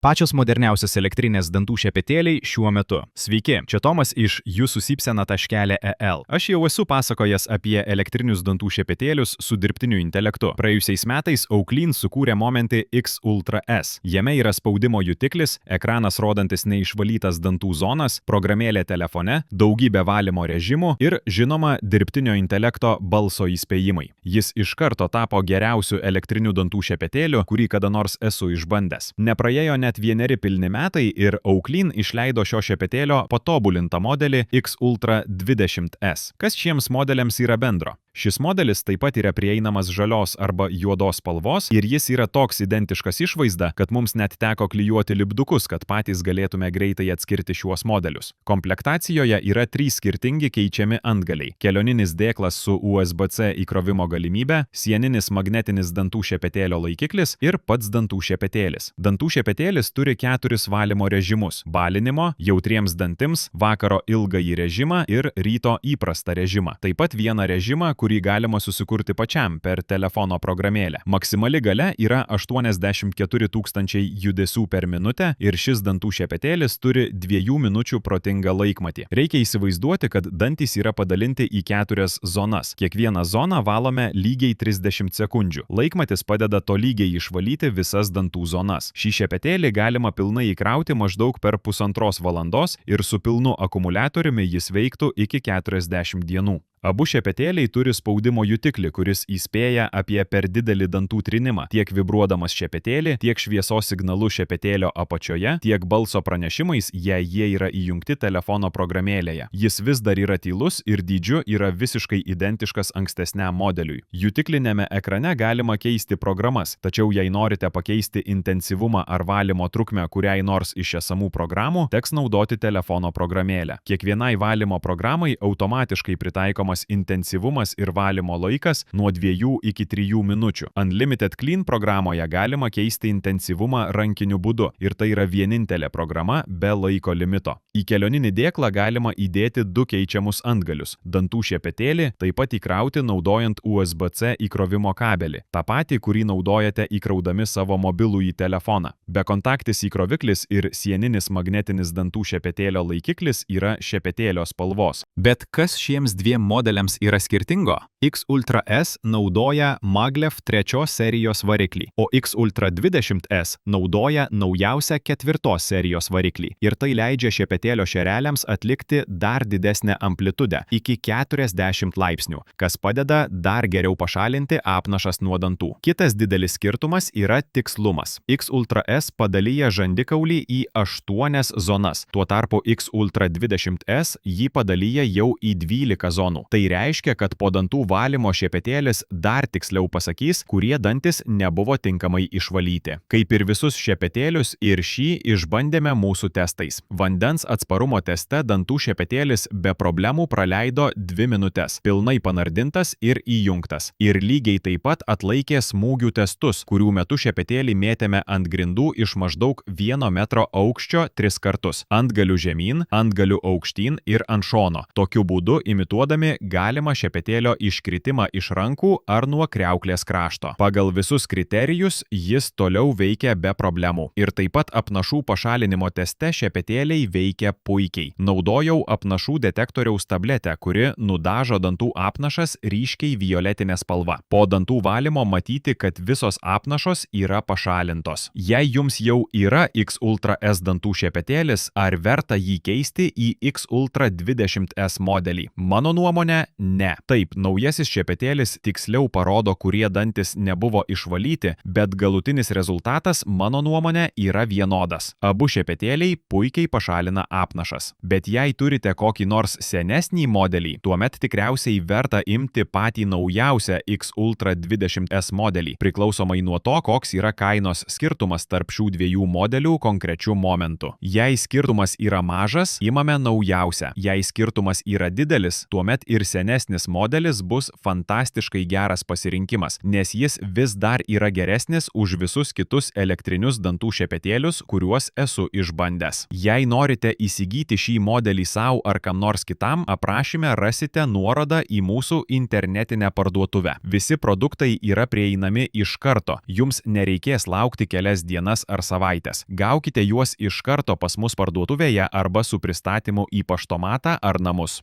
Pačios moderniausios elektrinės dantų šepetėliai šiuo metu. Sveiki, čia Tomas iš Jūsų Sipsena.EL. Aš jau esu pasakojęs apie elektrinius dantų šepetėlius su dirbtiniu intelektu. Praėjusiais metais Oaklyn sukūrė Momenti X Ultra S. Jame yra spaudimo jutiklis, ekranas rodantis neišvalytas dantų zonas, programėlė telefone, daugybė valymo režimų ir, žinoma, dirbtinio intelekto balso įspėjimai. Jis iš karto tapo geriausiu elektriniu dantų šepetėliu, kurį kada nors esu išbandęs. Nepraėjo net 1 pilni metai ir Oaklyn išleido šio šepetėlio patobulintą modelį X Ultra 20S. Kas šiems modeliams yra bendro? Šis modelis taip pat yra prieinamas žalios arba juodos spalvos ir jis yra toks identiškas išvaizda, kad mums net teko klijuoti lipdukus, kad patys galėtume greitai atskirti šiuos modelius. Komplektacijoje yra 3 skirtingi keičiami antgaliai. Kelioninis dėklas su USB-C įkrovimo galimybe, sieninis magnetinis dantų šepetėlio laikiklis ir pats dantų šepetėlis. Dantų šepetėlis turi 4 valymo režimus: balinimo, jautriems dantims, vakaro ilgąjį režimą ir ryto įprastą režimą. Taip pat vieną režimą, kurį galima susikurti pačiam per telefono programėlę. Maksimali galia yra 84 000 judesių per minutę ir šis dantų šepetėlis turi 2 minučių protingą laikmatį. Reikia įsivaizduoti, kad dantys yra padalinti į 4 zonas. Kiekvieną zoną valome lygiai 30 sekundžių. Laikmatis padeda tolygiai išvalyti visas dantų zonas. Šį šepetėlį galima pilnai įkrauti maždaug per 1,5 valandos ir su pilnu akumuliatoriumi jis veiktų iki 40 dienų. Abu šepetėliai turi spaudimo jutiklį, kuris įspėja apie per didelį dantų trinimą, tiek vibruodamas šepetėlį, tiek šviesos signalu šepetėlio apačioje, tiek balso pranešimais, jei jie yra įjungti telefono programėlėje. Jis vis dar yra tylus ir dydžiu yra visiškai identiškas ankstesniam modeliui. Jutiklinėme ekrane galima keisti programas, tačiau jei norite pakeisti intensyvumą ar valymo trukmę kuriai nors iš esamų programų, teks naudoti telefono programėlę. Kiekvienai valymo programai automatiškai pritaikomas intensyvumas ir valymo laikas nuo 2 iki 3 minučių. Unlimited Clean programoje galima keisti intensyvumą rankiniu būdu ir tai yra vienintelė programa be laiko limito. Į kelioninį dėklą galima įdėti 2 keičiamus antgalius – dantų šepetėlį, taip pat įkrauti naudojant USB-C įkrovimo kabelį, tą patį, kurį naudojate įkraudami savo mobilųjį telefoną. Bekontaktis įkroviklis ir sieninis magnetinis dantų šepetėlio laikiklis yra šepetėlio spalvos. Bet kas šiems 2 modeliams yra skirtingo? X Ultra S naudoja Maglev 3 serijos variklį, o X Ultra 20S naudoja naujausią 4 serijos variklį. Ir tai leidžia šepetėlio šereliams atlikti dar didesnę amplitudę iki 40 laipsnių, kas padeda dar geriau pašalinti apnašas nuo dantų. Kitas didelis skirtumas yra tikslumas. X Ultra S padalyja žandikaulį į 8 zonas, tuo tarpu X Ultra 20S jį padalyja jau į 12 zonų. Tai reiškia, kad po dantų valymo šepetėlis dar tiksliau pasakys, kurie dantis nebuvo tinkamai išvalyti. Kaip ir visus šepetėlius, ir šį išbandėme mūsų testais. Vandens atsparumo teste dantų šepetėlis be problemų praleido 2 minutes, pilnai panardintas ir įjungtas. Ir lygiai taip pat atlaikė smūgių testus, kurių metu šepetėlį mėtėme ant grindų iš maždaug 1 metro aukščio 3 kartus. Antgalių žemyn, antgalių aukštyn ir ant šono. Tokiu būdu imituodami galima šepetėlio iškritimą iš rankų ar nuo kriauklės krašto. Pagal visus kriterijus jis toliau veikia be problemų. Ir taip pat apnašų pašalinimo teste šepetėliai veikia puikiai. Naudojau apnašų detektoriaus tabletę, kuri nudažo dantų apnašas ryškiai violetinė spalva. Po dantų valymo matyti, kad visos apnašos yra pašalintos. Jei jums jau yra X Ultra S dantų šepetėlis, ar verta jį keisti į X Ultra 20S modelį? Mano nuomonė, ne. Taip, naujasis šepetėlis tiksliau parodo, kurie dantis nebuvo išvalyti, bet galutinis rezultatas, mano nuomonė, yra vienodas. Abu šepetėliai puikiai pašalina apnašas. Bet jei turite kokį nors senesnį modelį, tuomet tikriausiai verta imti patį naujausią X Ultra 20S modelį, priklausomai nuo to, koks yra kainos skirtumas tarp šių 2 modelių konkrečių momentų. Jei skirtumas yra mažas, imame naujausią. Jei skirtumas yra didelis, tuomet ir senesnis modelis bus fantastiškai geras pasirinkimas, nes jis vis dar yra geresnis už visus kitus elektrinius dantų šepetėlius, kuriuos esu išbandęs. Jei norite įsigyti šį modelį savo ar kam nors kitam, aprašyme rasite nuorodą į mūsų internetinę parduotuvę. Visi produktai yra prieinami iš karto, jums nereikės laukti kelias dienas ar savaitės. Gaukite juos iš karto pas mus parduotuvėje arba su pristatymu į paštomatą ar namus.